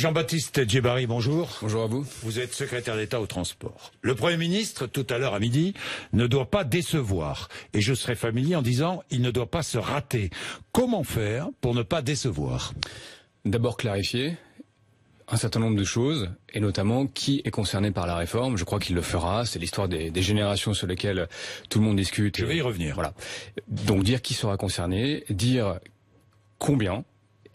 Jean-Baptiste Djebbari, bonjour. Bonjour à vous. Vous êtes secrétaire d'État au transport. Le Premier ministre, tout à l'heure à midi, ne doit pas décevoir. Et je serai familier en disant, il ne doit pas se rater. Comment faire pour ne pas décevoir? D'abord clarifier un certain nombre de choses, et notamment qui est concerné par la réforme. Je crois qu'il le fera. C'est l'histoire des générations sur lesquelles tout le monde discute. Je vais y revenir. Voilà. Donc dire qui sera concerné, dire combien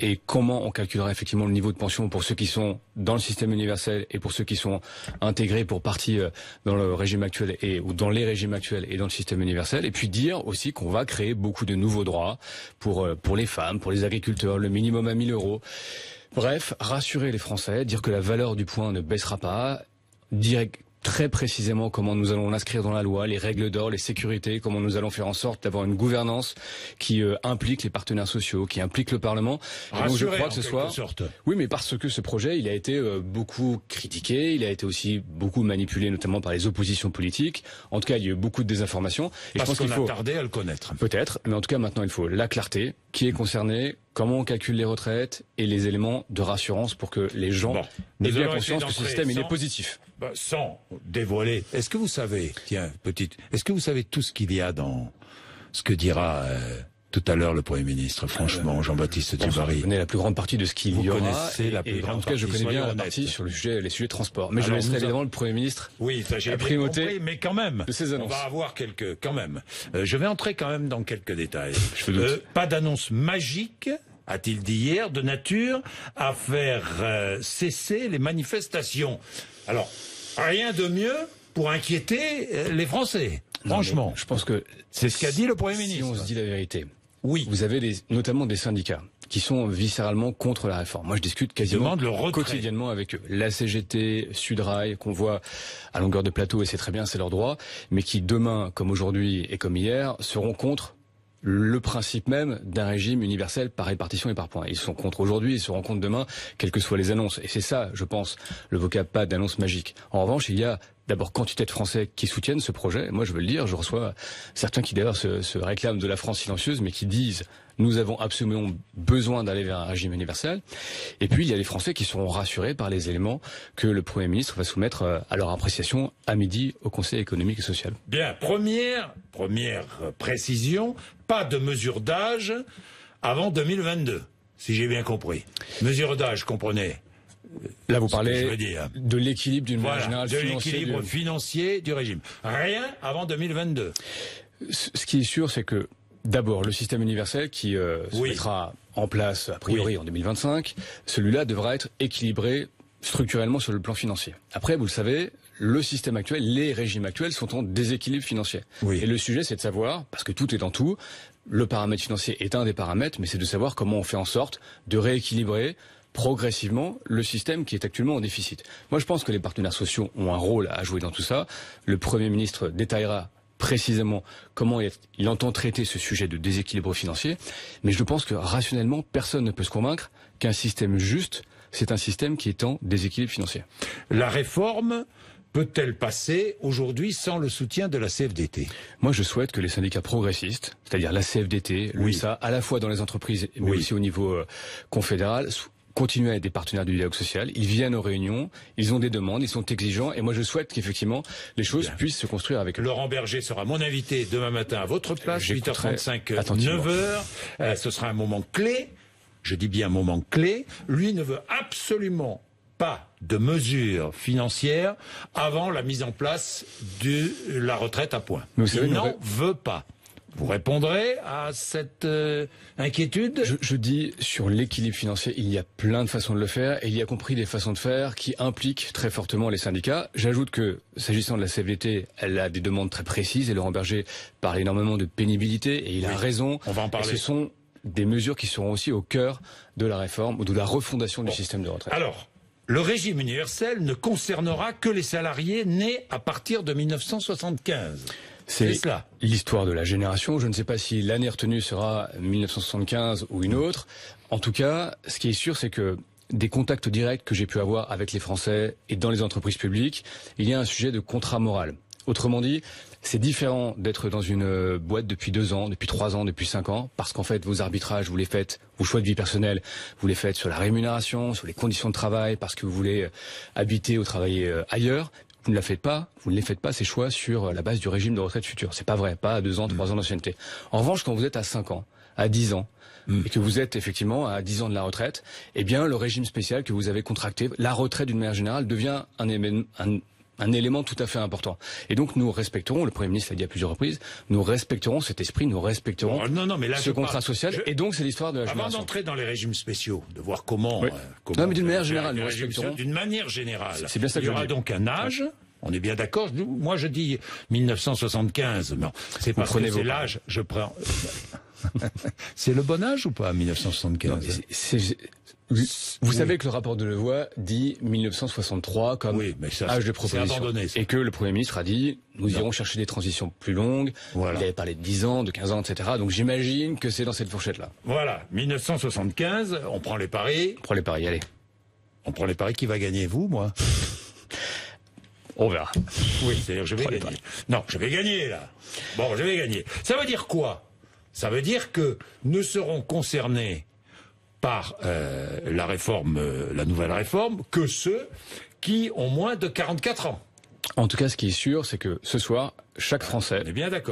et comment on calculera effectivement le niveau de pension pour ceux qui sont dans le système universel et pour ceux qui sont intégrés pour partie dans le régime actuel ou dans les régimes actuels et dans le système universel. Et puis dire aussi qu'on va créer beaucoup de nouveaux droits pour les femmes, pour les agriculteurs, le minimum à 1 000 €. Bref, rassurer les Français, dire que la valeur du point ne baissera pas, dire très précisément comment nous allons l'inscrire dans la loi, les règles d'or, les sécurités, comment nous allons faire en sorte d'avoir une gouvernance qui implique les partenaires sociaux, qui implique le Parlement. Et donc je crois que ce soit sorte. Oui, mais parce que ce projet, il a été beaucoup critiqué, il a été aussi beaucoup manipulé, notamment par les oppositions politiques. En tout cas, il y a eu beaucoup de désinformation. Et parce qu'on a tardé à le connaître. Peut-être, mais en tout cas, maintenant, il faut la clarté. Qui est concerné? Comment on calcule les retraites et les éléments de rassurance pour que les gens aient bien conscience que ce système il est positif. Sans dévoiler. Est-ce que vous savez, est-ce que vous savez tout ce qu'il y a dans ce que dira tout à l'heure le Premier ministre, franchement, Jean-Baptiste Djebbari? Je connais la plus grande partie de ce qu'il y aura. Vous connaissez la plus grande partie. En tout cas, je connais bien la partie sur les sujets de transport. Mais je laisserai évidemment le Premier ministre. Oui, ça j'ai bien compris, mais quand même, de ces annonces. On va avoir quand même. Je vais entrer quand même dans quelques détails. Pas d'annonce magique, a-t-il dit hier, de nature à faire cesser les manifestations. Alors, rien de mieux pour inquiéter les Français. Franchement, je pense que c'est ce qu'a dit le Premier ministre. Si on se dit la vérité, oui, vous avez notamment des syndicats qui sont viscéralement contre la réforme. Moi, je discute quasiment quotidiennement avec eux. La CGT, Sudrail, qu'on voit à longueur de plateau, et c'est très bien, c'est leur droit, mais qui demain, comme aujourd'hui et comme hier, seront contre le principe même d'un régime universel par répartition et par points. Ils sont contre aujourd'hui, ils seront contre demain, quelles que soient les annonces. Et c'est ça, je pense, le vocable pas d'annonce magique. En revanche, il y a d'abord quantité de Français qui soutiennent ce projet. Moi, je veux le dire, je reçois certains qui d'ailleurs se réclament de la France silencieuse, mais qui disent nous avons absolument besoin d'aller vers un régime universel. Et puis, il y a les Français qui seront rassurés par les éléments que le Premier ministre va soumettre à leur appréciation à midi au Conseil économique et social. Bien, première précision, pas de mesure d'âge avant 2022, si j'ai bien compris. Mesure d'âge, comprenez. Là, vous parlez de l'équilibre d'une manière générale l'équilibre financier du régime. Rien avant 2022. Ce qui est sûr, c'est que d'abord, le système universel qui se mettra en place, a priori, en 2025, celui-là devra être équilibré structurellement sur le plan financier. Après, vous le savez, le système actuel, les régimes actuels sont en déséquilibre financier. Et le sujet, c'est de savoir, parce que tout est dans tout, le paramètre financier est un des paramètres, mais c'est de savoir comment on fait en sorte de rééquilibrer progressivement le système qui est actuellement en déficit. Moi, je pense que les partenaires sociaux ont un rôle à jouer dans tout ça. Le Premier ministre détaillera précisément comment il entend traiter ce sujet de déséquilibre financier. Mais je pense que rationnellement, personne ne peut se convaincre qu'un système juste, c'est un système qui est en déséquilibre financier. La réforme peut-elle passer aujourd'hui sans le soutien de la CFDT? Moi, je souhaite que les syndicats progressistes, c'est-à-dire la CFDT, l'USA, à la fois dans les entreprises, mais aussi au niveau confédéral, continuent à être des partenaires du dialogue social. Ils viennent aux réunions, ils ont des demandes, ils sont exigeants, et moi je souhaite qu'effectivement les choses puissent se construire avec eux. Laurent Berger sera mon invité demain matin à votre place, 8h35, 9h. Ce sera un moment clé, je dis bien un moment clé. Lui ne veut absolument pas de mesures financières avant la mise en place de la retraite à points. Il n'en veut pas. Vous répondrez à cette inquiétude? Je dis, sur l'équilibre financier, il y a plein de façons de le faire, et il y a compris des façons de faire qui impliquent très fortement les syndicats. J'ajoute que, s'agissant de la CFDT, elle a des demandes très précises, et Laurent Berger parle énormément de pénibilité, et il a raison. On va en parler. Et ce sont des mesures qui seront aussi au cœur de la réforme, ou de la refondation du système de retraite. Alors, le régime universel ne concernera que les salariés nés à partir de 1975. C'est l'histoire de la génération. Je ne sais pas si l'année retenue sera 1975 ou une autre. En tout cas, ce qui est sûr, c'est que des contacts directs que j'ai pu avoir avec les Français et dans les entreprises publiques, il y a un sujet de contrat moral. Autrement dit, c'est différent d'être dans une boîte depuis 2 ans, depuis 3 ans, depuis 5 ans, parce qu'en fait, vos arbitrages, vous les faites, vos choix de vie personnelle, vous les faites sur la rémunération, sur les conditions de travail, parce que vous voulez habiter ou travailler ailleurs. Vous ne les faites pas, ces choix sur la base du régime de retraite futur. C'est pas vrai, pas à 2 ans, 3 ans d'ancienneté. En revanche, quand vous êtes à 5 ans, à 10 ans, et que vous êtes effectivement à 10 ans de la retraite, eh bien, le régime spécial que vous avez contracté, la retraite d'une manière générale, devient un élément tout à fait important. Et donc nous respecterons, le Premier ministre l'a dit à plusieurs reprises, nous respecterons cet esprit, nous respecterons ce contrat social. Et donc c'est l'histoire de la génération. Avant d'entrer dans les régimes spéciaux, de voir comment... Oui. Non, mais d'une manière générale, nous respecterons. D'une manière générale. C'est bien ça que il y aura donc un âge... On est bien d'accord. Moi, je dis 1975. Non, c'est parce que c'est l'âge. Je prends. C'est le bon âge ou pas, 1975 Vous savez que le rapport de Levoy dit 1963 comme âge de proposition. Et que le Premier ministre a dit, nous irons chercher des transitions plus longues. Voilà. Il avait parlé de 10 ans, de 15 ans, etc. Donc j'imagine que c'est dans cette fourchette-là. Voilà, 1975, on prend les paris. On prend les paris, allez. On prend les paris, qui va gagner, vous, moi? On verra. Oui, c'est-à-dire je vais gagner. Non, je vais gagner, là. Bon, je vais gagner. Ça veut dire quoi? Ça veut dire que nous serons concernés par la réforme, la nouvelle réforme, que ceux qui ont moins de 44 ans. En tout cas, ce qui est sûr, c'est que ce soir, chaque Français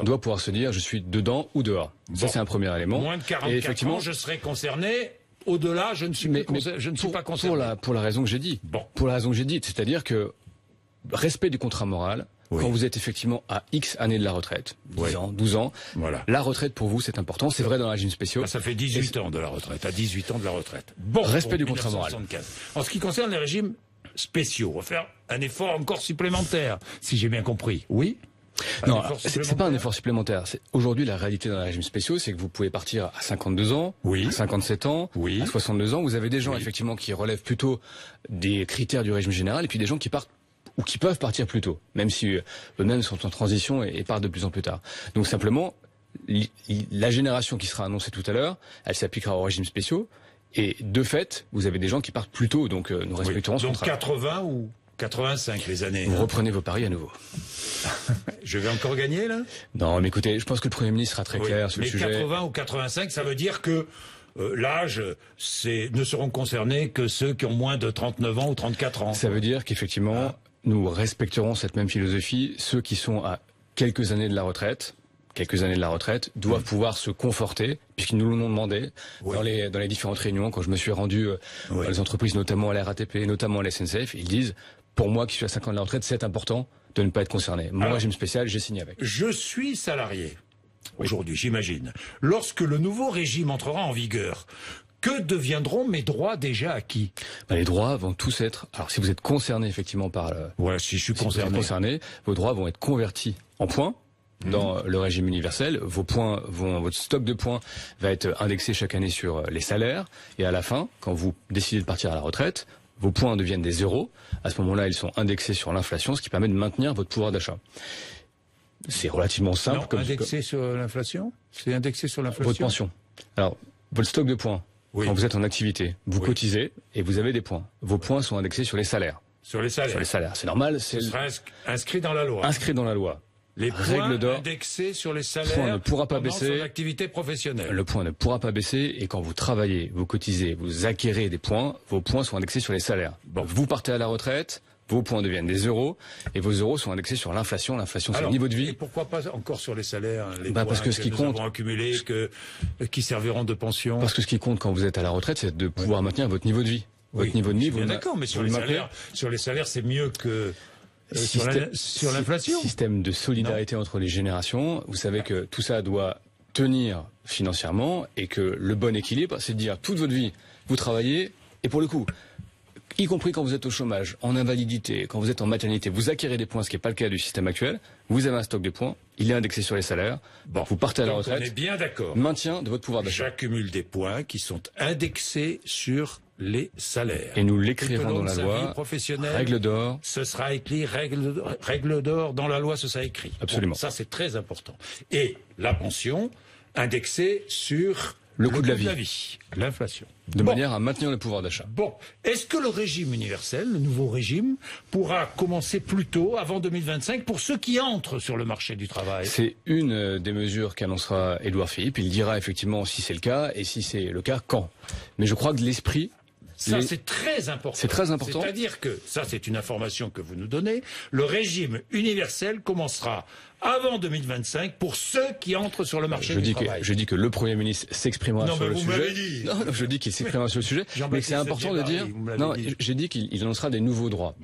doit pouvoir se dire « je suis dedans ou dehors ». Ça, c'est un premier élément. Moins de 44 ans, je serai concerné. Au-delà, je ne suis pas concerné. Pour la raison que j'ai dit. Pour la raison que j'ai dit, c'est-à-dire que respect du contrat moral, quand vous êtes effectivement à X années de la retraite, 10 ans, 12 ans, la retraite pour vous c'est important, c'est vrai dans les régimes spéciaux. Ça fait 18 ans de la retraite, à 18 ans de la retraite. Bon, respect du contrat moral. En ce qui concerne les régimes spéciaux, on va faire un effort encore supplémentaire, si j'ai bien compris. Oui? Non, c'est pas un effort supplémentaire. Aujourd'hui, la réalité dans les régimes spéciaux, c'est que vous pouvez partir à 52 ans, à 57 ans, à 62 ans. Vous avez des gens effectivement qui relèvent plutôt des critères du régime général, et puis des gens qui partent ou qui peuvent partir plus tôt, même si eux-mêmes sont en transition et partent de plus en plus tard. Donc simplement, la génération qui sera annoncée tout à l'heure, elle s'appliquera aux régimes spéciaux, et de fait, vous avez des gens qui partent plus tôt, donc nous respecterons ce contrat. Donc 80 ou 85 les années. Vous reprenez vos paris à nouveau. Je vais encore gagner, là? Non, mais écoutez, je pense que le Premier ministre sera très clair sur le sujet. Mais 80 ou 85, ça veut dire que l'âge, ne seront concernés que ceux qui ont moins de 39 ans ou 34 ans. Ça veut dire qu'effectivement, nous respecterons cette même philosophie. Ceux qui sont à quelques années de la retraite doivent pouvoir se conforter, puisqu'ils nous l'ont demandé dans les différentes réunions. Quand je me suis rendu dans les entreprises, notamment à la RATP, notamment à la SNCF, ils disent, pour moi qui suis à 5 ans de la retraite, c'est important de ne pas être concerné. Mon régime spécial, j'ai signé avec. Je suis salarié aujourd'hui, j'imagine. Lorsque le nouveau régime entrera en vigueur, que deviendront mes droits déjà acquis? Les droits vont tous être... Alors si vous êtes concerné effectivement par... si je suis concerné, vos droits vont être convertis en points dans le régime universel. Votre stock de points va être indexé chaque année sur les salaires. Et à la fin, quand vous décidez de partir à la retraite, vos points deviennent des euros. À ce moment-là, ils sont indexés sur l'inflation, ce qui permet de maintenir votre pouvoir d'achat. C'est relativement simple. Indexé sur l'inflation? C'est indexé sur l'inflation? Votre pension. Alors, votre stock de points. Quand vous êtes en activité, vous cotisez et vous avez des points. Vos points sont indexés sur les salaires. Sur les salaires. C'est normal. Ce sera inscrit dans la loi. Inscrit dans la loi. Les points indexés sur les salaires ne pourra pas baisser. Son activité professionnelle. Le point ne pourra pas baisser et quand vous travaillez, vous cotisez, vous acquérez des points, vos points sont indexés sur les salaires. Vous partez à la retraite, vos points deviennent des euros et vos euros sont indexés sur l'inflation. L'inflation, c'est le niveau de vie. Et pourquoi pas encore sur les salaires, les points parce que ce qui nous compte, avons accumulés, qui serviront de pension? Parce que ce qui compte quand vous êtes à la retraite, c'est de pouvoir maintenir votre niveau de vie. Votre niveau de vie, vous d'accord, mais sur les salaires, c'est mieux que sur l'inflation. Système de solidarité entre les générations. Vous savez que tout ça doit tenir financièrement et que le bon équilibre, c'est de dire toute votre vie, vous travaillez et pour le coup, y compris quand vous êtes au chômage, en invalidité, quand vous êtes en maternité, vous acquérez des points, ce qui n'est pas le cas du système actuel. Vous avez un stock de points, il est indexé sur les salaires. Vous partez à la retraite. On est bien d'accord. Maintien de votre pouvoir d'achat. J'accumule des points qui sont indexés sur les salaires. Et nous l'écrirons dans la loi. Règle d'or. Ce sera écrit, règle d'or dans la loi, ce sera écrit. Absolument. Ça, c'est très important. Et la pension indexée sur le coût de la vie, l'inflation. De manière à maintenir le pouvoir d'achat. Bon, est-ce que le régime universel, le nouveau régime, pourra commencer plus tôt, avant 2025, pour ceux qui entrent sur le marché du travail? C'est une des mesures qu'annoncera Édouard Philippe. Il dira effectivement si c'est le cas, et si c'est le cas, quand. Mais je crois que l'esprit... Ça, c'est très important. C'est très important. C'est-à-dire que, ça c'est une information que vous nous donnez, le régime universel commencera avant 2025 pour ceux qui entrent sur le marché du travail. Je dis que le Premier ministre s'exprimera sur le sujet. Non, je dis qu'il s'exprimera sur le sujet. Mais c'est important de dire... Non, j'ai dit qu'il annoncera des nouveaux droits.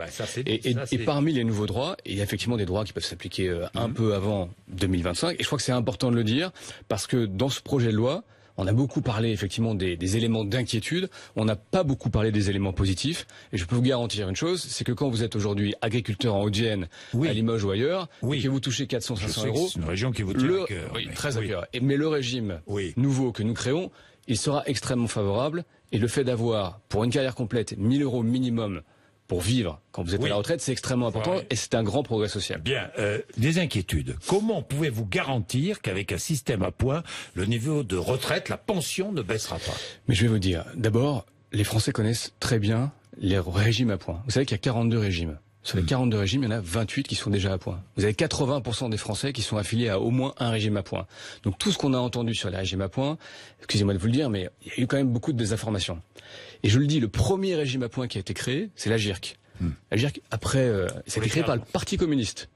Et parmi les nouveaux droits, il y a effectivement des droits qui peuvent s'appliquer un peu avant 2025. Et je crois que c'est important de le dire, parce que dans ce projet de loi, on a beaucoup parlé effectivement des éléments d'inquiétude, on n'a pas beaucoup parlé des éléments positifs, et je peux vous garantir une chose, c'est que quand vous êtes aujourd'hui agriculteur en Haute-Vienne, à Limoges ou ailleurs, et que vous touchez 400-500 euros... C'est une région qui vous tient à cœur. Oui, très à cœur. Mais le régime nouveau que nous créons, il sera extrêmement favorable, et le fait d'avoir, pour une carrière complète, 1 000 euros minimum pour vivre quand vous êtes à la retraite, c'est extrêmement important et c'est un grand progrès social. Bien, des inquiétudes. Comment pouvez-vous garantir qu'avec un système à points, le niveau de retraite, la pension ne baissera pas? Mais je vais vous dire, d'abord, les Français connaissent très bien les régimes à points. Vous savez qu'il y a 42 régimes. Sur les 42 régimes, il y en a 28 qui sont déjà à points. Vous avez 80% des Français qui sont affiliés à au moins un régime à points. Donc tout ce qu'on a entendu sur les régimes à points, excusez-moi de vous le dire, mais il y a eu quand même beaucoup de désinformations. Et je le dis, le premier régime à points qui a été créé, c'est la GIRC. La GIRC, après, ça a été créé par le Parti communiste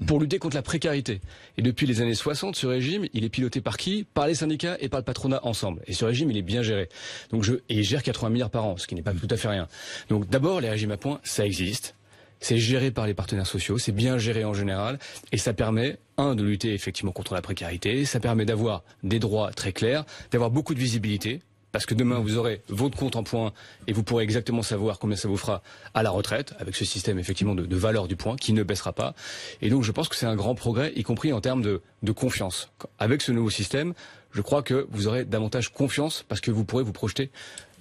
pour lutter contre la précarité. Et depuis les années 60, ce régime, il est piloté par qui? Par les syndicats et par le patronat ensemble. Et ce régime, il est bien géré. Donc et il gère 80 milliards par an, ce qui n'est pas tout à fait rien. Donc d'abord, les régimes à points, ça existe. C'est géré par les partenaires sociaux, c'est bien géré en général, et ça permet, de lutter effectivement contre la précarité, ça permet d'avoir des droits très clairs, d'avoir beaucoup de visibilité, parce que demain vous aurez votre compte en points et vous pourrez exactement savoir combien ça vous fera à la retraite, avec ce système effectivement de valeur du point qui ne baissera pas. Et donc je pense que c'est un grand progrès, y compris en termes de confiance. Avec ce nouveau système, je crois que vous aurez davantage confiance, parce que vous pourrez vous projeter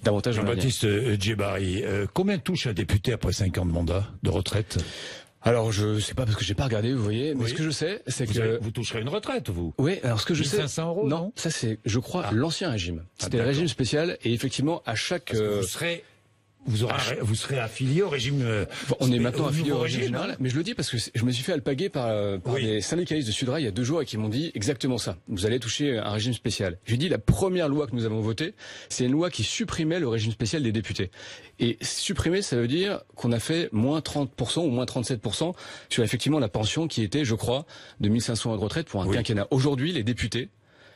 davantage dans l'avenir. Jean-Baptiste Djebari, combien touche un député après 5 ans de mandat de retraite? Alors je sais pas, parce que j'ai pas regardé, vous voyez, mais ce que je sais, c'est que vous toucherez une retraite, vous. Oui, alors ce que je sais, 500 euros, non, ça c'est, je crois, l'ancien régime. C'était le régime spécial, et effectivement à chaque. Vous serez affilié au régime. On est maintenant affilié au régime général, mais je le dis parce que je me suis fait alpaguer par des syndicalistes de Sudrail il y a 2 jours et qui m'ont dit exactement ça. Vous allez toucher un régime spécial. J'ai dit la première loi que nous avons votée, c'est une loi qui supprimait le régime spécial des députés. Et supprimer, ça veut dire qu'on a fait moins 30% ou moins 37% sur effectivement la pension qui était, je crois, de 1 500 euros de retraite pour un quinquennat. Aujourd'hui, les députés,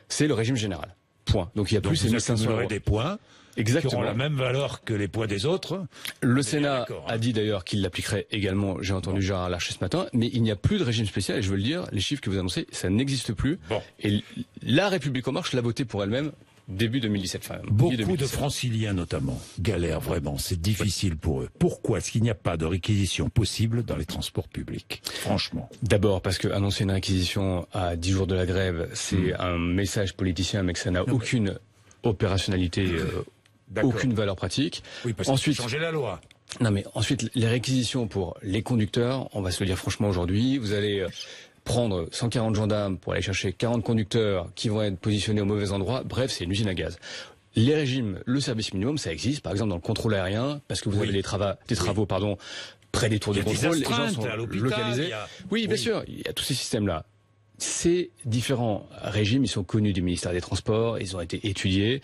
c'est le régime général. Point. Donc il y a plus ces 1 500 euros. Des points. Exactement. Qui auront la même valeur que les points des autres. Le Sénat a dit d'ailleurs qu'il l'appliquerait également, j'ai entendu Gérard Larcher ce matin, mais il n'y a plus de régime spécial, et je veux le dire, les chiffres que vous annoncez, ça n'existe plus. Et la République En Marche l'a voté pour elle-même début 2017. Beaucoup de franciliens notamment galèrent vraiment, c'est difficile pour eux. Pourquoi est-ce qu'il n'y a pas de réquisition possible dans les transports publics, franchement? D'abord parce que annoncer une réquisition à 10 jours de la grève, c'est un message politicien, mais que ça n'a aucune opérationnalité, aucune valeur pratique. Oui, parce ensuite, qu'il faut changer la loi. Non, mais ensuite, les réquisitions pour les conducteurs, on va se le dire franchement aujourd'hui, vous allez prendre 140 gendarmes pour aller chercher 40 conducteurs qui vont être positionnés au mauvais endroit. Bref, c'est une usine à gaz. Les régimes, le service minimum, ça existe, par exemple dans le contrôle aérien, parce que vous avez des travaux, près des tours de contrôle, les gens sont localisés. Oui, bien sûr, il y a tous ces systèmes-là. Ces différents régimes, ils sont connus du ministère des Transports, ils ont été étudiés.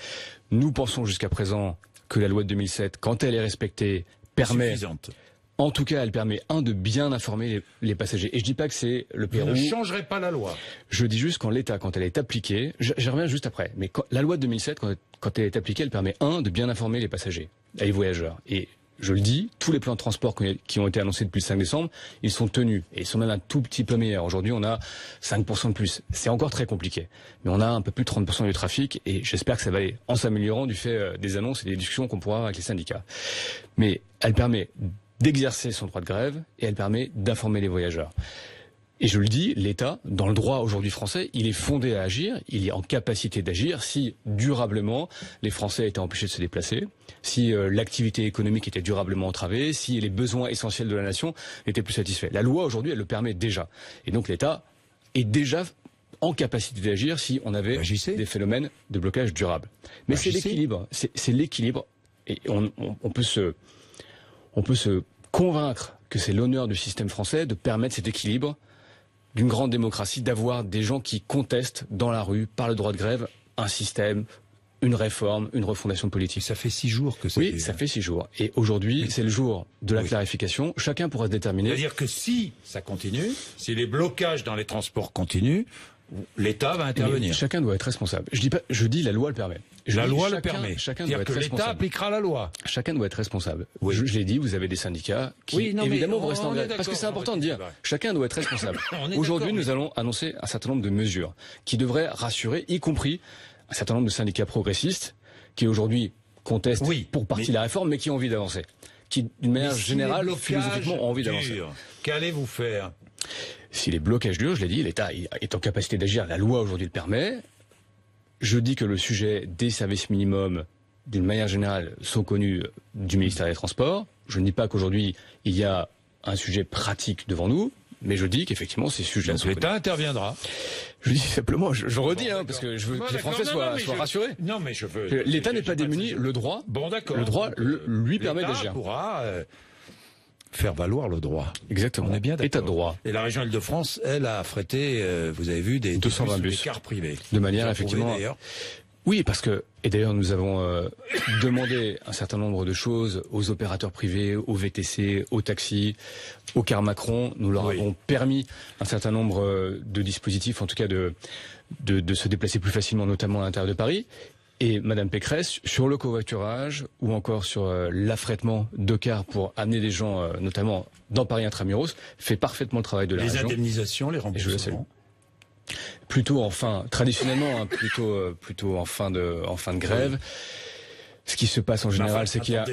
Nous pensons jusqu'à présent que la loi de 2007, quand elle est respectée, permet... Suffisante. En tout cas, elle permet, de bien informer les passagers. Et je dis pas que c'est le Pérou. Vous ne changerez pas la loi. Je dis juste quand elle est appliquée, j'y reviens juste après, mais la loi de 2007, quand elle est appliquée, elle permet, de bien informer les passagers, les voyageurs. Et je le dis, tous les plans de transport qui ont été annoncés depuis le 5 décembre, ils sont tenus. Et ils sont même un tout petit peu meilleurs. Aujourd'hui, on a 5% de plus. C'est encore très compliqué. Mais on a un peu plus de 30% du trafic. Et j'espère que ça va aller en s'améliorant du fait des annonces et des discussions qu'on pourra avoir avec les syndicats. Mais elle permet d'exercer son droit de grève et elle permet d'informer les voyageurs. Et je le dis, l'État, dans le droit aujourd'hui français, il est fondé à agir, il est en capacité d'agir si durablement les Français étaient empêchés de se déplacer, si l'activité économique était durablement entravée, si les besoins essentiels de la nation n'étaient plus satisfaits. La loi aujourd'hui, elle le permet déjà. Et donc l'État est déjà en capacité d'agir si on avait des phénomènes de blocage durable. Mais c'est l'équilibre, c'est l'équilibre, et on peut se convaincre que c'est l'honneur du système français de permettre cet équilibre d'une grande démocratie, d'avoir des gens qui contestent dans la rue, par le droit de grève, un système, une réforme, une refondation politique. Ça fait 6 jours que c'est... Oui, ça fait 6 jours. Et aujourd'hui, c'est le jour de la clarification. Chacun pourra se déterminer. C'est-à-dire que si ça continue, si les blocages dans les transports continuent, l'État va intervenir. Mais chacun doit être responsable. Je dis la loi le permet. La loi le permet. Chacun doit être responsable. L'État appliquera la loi. Chacun doit être responsable. Oui. Je l'ai dit, vous avez des syndicats qui, évidemment, vous restez en grève. Parce que c'est important de dire, chacun doit être responsable. Aujourd'hui, nous allons annoncer un certain nombre de mesures qui devraient rassurer, y compris un certain nombre de syndicats progressistes qui aujourd'hui contestent pour partie la réforme, mais qui ont envie d'avancer. Qui, d'une manière générale, philosophiquement, ont envie d'avancer. Qu'allez-vous faire? Si les blocages durs, je l'ai dit, l'État est en capacité d'agir, la loi aujourd'hui le permet. Je dis que le sujet des services minimums, d'une manière générale, sont connus du ministère des Transports. Je ne dis pas qu'aujourd'hui, il y a un sujet pratique devant nous, mais je dis qu'effectivement, ces sujets sont l'État interviendra. Je dis simplement, je redis, parce que je veux que les Français soient rassurés. Non, mais je veux... L'État n'est pas démuni, le droit lui permet d'agir. L'État pourra... faire valoir le droit. Exactement. On est bien d'accord. État de droit. Et la région Île-de-France, elle, a affrété, vous avez vu, des 220 bus, des cars privés. De manière, effectivement... Oui, parce que, et d'ailleurs nous avons demandé un certain nombre de choses aux opérateurs privés, aux VTC, aux taxis, aux cars Macron. Nous leur avons permis un certain nombre de dispositifs, en tout cas de se déplacer plus facilement, notamment à l'intérieur de Paris. Et Madame Pécresse, sur le covoiturage ou encore sur l'affrètement de cars pour amener des gens, notamment dans Paris intramuros, fait parfaitement le travail de la région. Les indemnisations, les remboursements. Plutôt traditionnellement, plutôt en fin de grève. Oui. Ce qui se passe en général, c'est qu'il y a...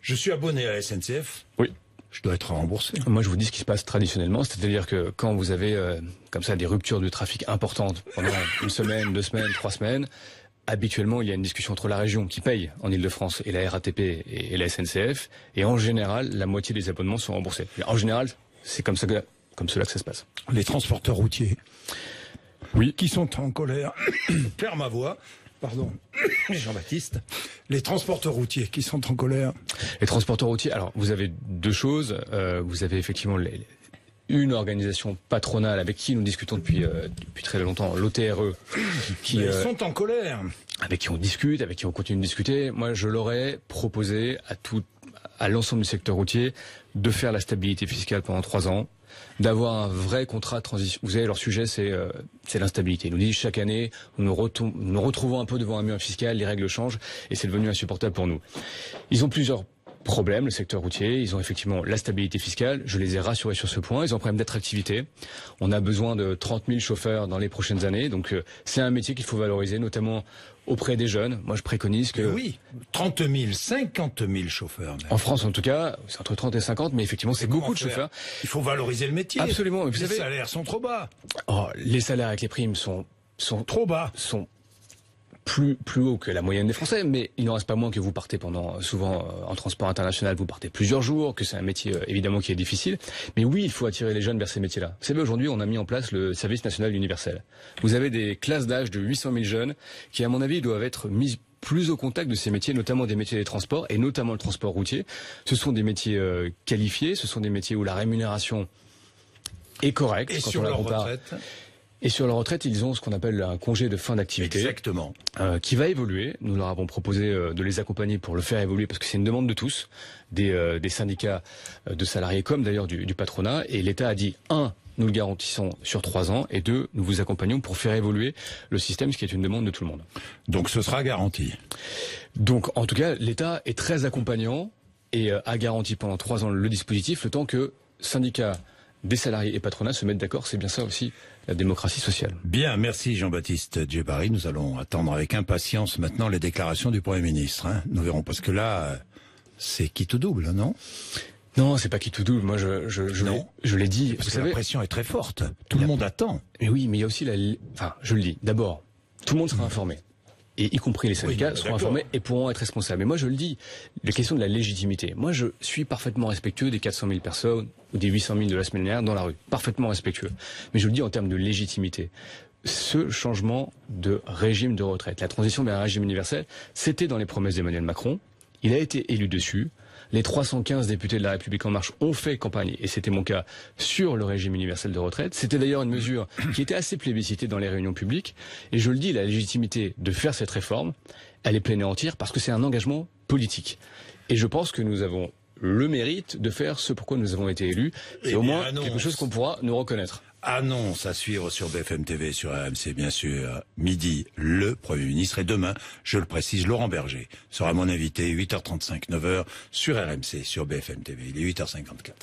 Je suis abonné à la SNCF. Oui. Je dois être remboursé. Moi, je vous dis ce qui se passe traditionnellement, c'est-à-dire que quand vous avez comme ça des ruptures de trafic importantes pendant une semaine, 2 semaines, 3 semaines, habituellement, il y a une discussion entre la région qui paye en Île-de-France et la RATP et la SNCF, et en général, la moitié des abonnements sont remboursés. En général, c'est comme cela que ça se passe. Les transporteurs routiers, qui sont en colère, perds ma voix, pardon, Jean-Baptiste, les transporteurs routiers qui sont en colère. Les transporteurs routiers, alors vous avez 2 choses, vous avez effectivement une organisation patronale avec qui nous discutons depuis très longtemps, l'OTRE, qui ils sont en colère, avec qui on discute, avec qui on continue de discuter. Moi, je leur ai proposé à l'ensemble du secteur routier de faire la stabilité fiscale pendant 3 ans, d'avoir un vrai contrat de transition. Vous savez, leur sujet, c'est l'instabilité. Ils nous disent chaque année, nous retrouvons un peu devant un mur fiscal, les règles changent, et c'est devenu insupportable pour nous. Ils ont plusieurs problème, le secteur routier. Ils ont effectivement la stabilité fiscale. Je les ai rassurés sur ce point. Ils ont un problème d'attractivité. On a besoin de 30 000 chauffeurs dans les prochaines années. Donc, c'est un métier qu'il faut valoriser, notamment auprès des jeunes. Moi, je préconise que... Oui, 30 000, 50 000 chauffeurs. Même. En France, en tout cas, c'est entre 30 et 50, mais effectivement, c'est beaucoup de chauffeurs. Il faut valoriser le métier. Absolument. Les salaires sont trop bas. Oh, les salaires avec les primes sont trop bas. Sont plus haut que la moyenne des Français, mais il n'en reste pas moins que vous partez souvent en transport international, vous partez plusieurs jours, que c'est un métier évidemment qui est difficile. Mais oui, il faut attirer les jeunes vers ces métiers-là. Vous savez, aujourd'hui, on a mis en place le service national universel. Vous avez des classes d'âge de 800 000 jeunes qui, à mon avis, doivent être mis plus au contact de ces métiers, notamment des métiers des transports, et notamment le transport routier. Ce sont des métiers qualifiés, ce sont des métiers où la rémunération est correcte. Et quand sur on la leur compare. retraite. Et sur leur retraite, ils ont ce qu'on appelle un congé de fin d'activité. Exactement. Qui va évoluer. Nous leur avons proposé de les accompagner pour le faire évoluer parce que c'est une demande de tous, des syndicats de salariés comme d'ailleurs du patronat. Et l'État a dit, 1, nous le garantissons sur 3 ans, et 2, nous vous accompagnons pour faire évoluer le système, ce qui est une demande de tout le monde. Donc ce sera garanti. Donc en tout cas, l'État est très accompagnant et a garanti pendant 3 ans le dispositif, le temps que syndicats, des salariés et patronat se mettent d'accord. C'est bien ça aussi, la démocratie sociale. Bien, merci Jean-Baptiste Djebbari. Nous allons attendre avec impatience maintenant les déclarations du Premier ministre. Nous verrons, parce que là, c'est qui tout double, non ? Non, c'est pas qui tout double. Moi, je l'ai dit. Parce que la pression est très forte. Tout le monde attend. Mais oui, mais il y a aussi je le dis. D'abord, tout le monde sera informé. Et y compris les syndicats seront informés et pourront être responsables. Mais moi, je le dis, la question de la légitimité. Moi, je suis parfaitement respectueux des 400 000 personnes ou des 800 000 de la semaine dernière dans la rue. Parfaitement respectueux. Mais je le dis en termes de légitimité. ce changement de régime de retraite, la transition vers un régime universel, c'était dans les promesses d'Emmanuel Macron. Il a été élu dessus. Les 315 députés de La République En Marche ont fait campagne, et c'était mon cas, sur le régime universel de retraite. C'était d'ailleurs une mesure qui était assez plébiscitée dans les réunions publiques. Et je le dis, la légitimité de faire cette réforme, elle est pleine et entière parce que c'est un engagement politique. Et je pense que nous avons le mérite de faire ce pourquoi nous avons été élus. C'est au moins quelque chose qu'on pourra nous reconnaître. Annonce à suivre sur BFM TV, sur RMC, bien sûr, midi, le Premier ministre. Et demain, je le précise, Laurent Berger sera mon invité, 8h35, 9h, sur RMC, sur BFM TV. Il est 8h54.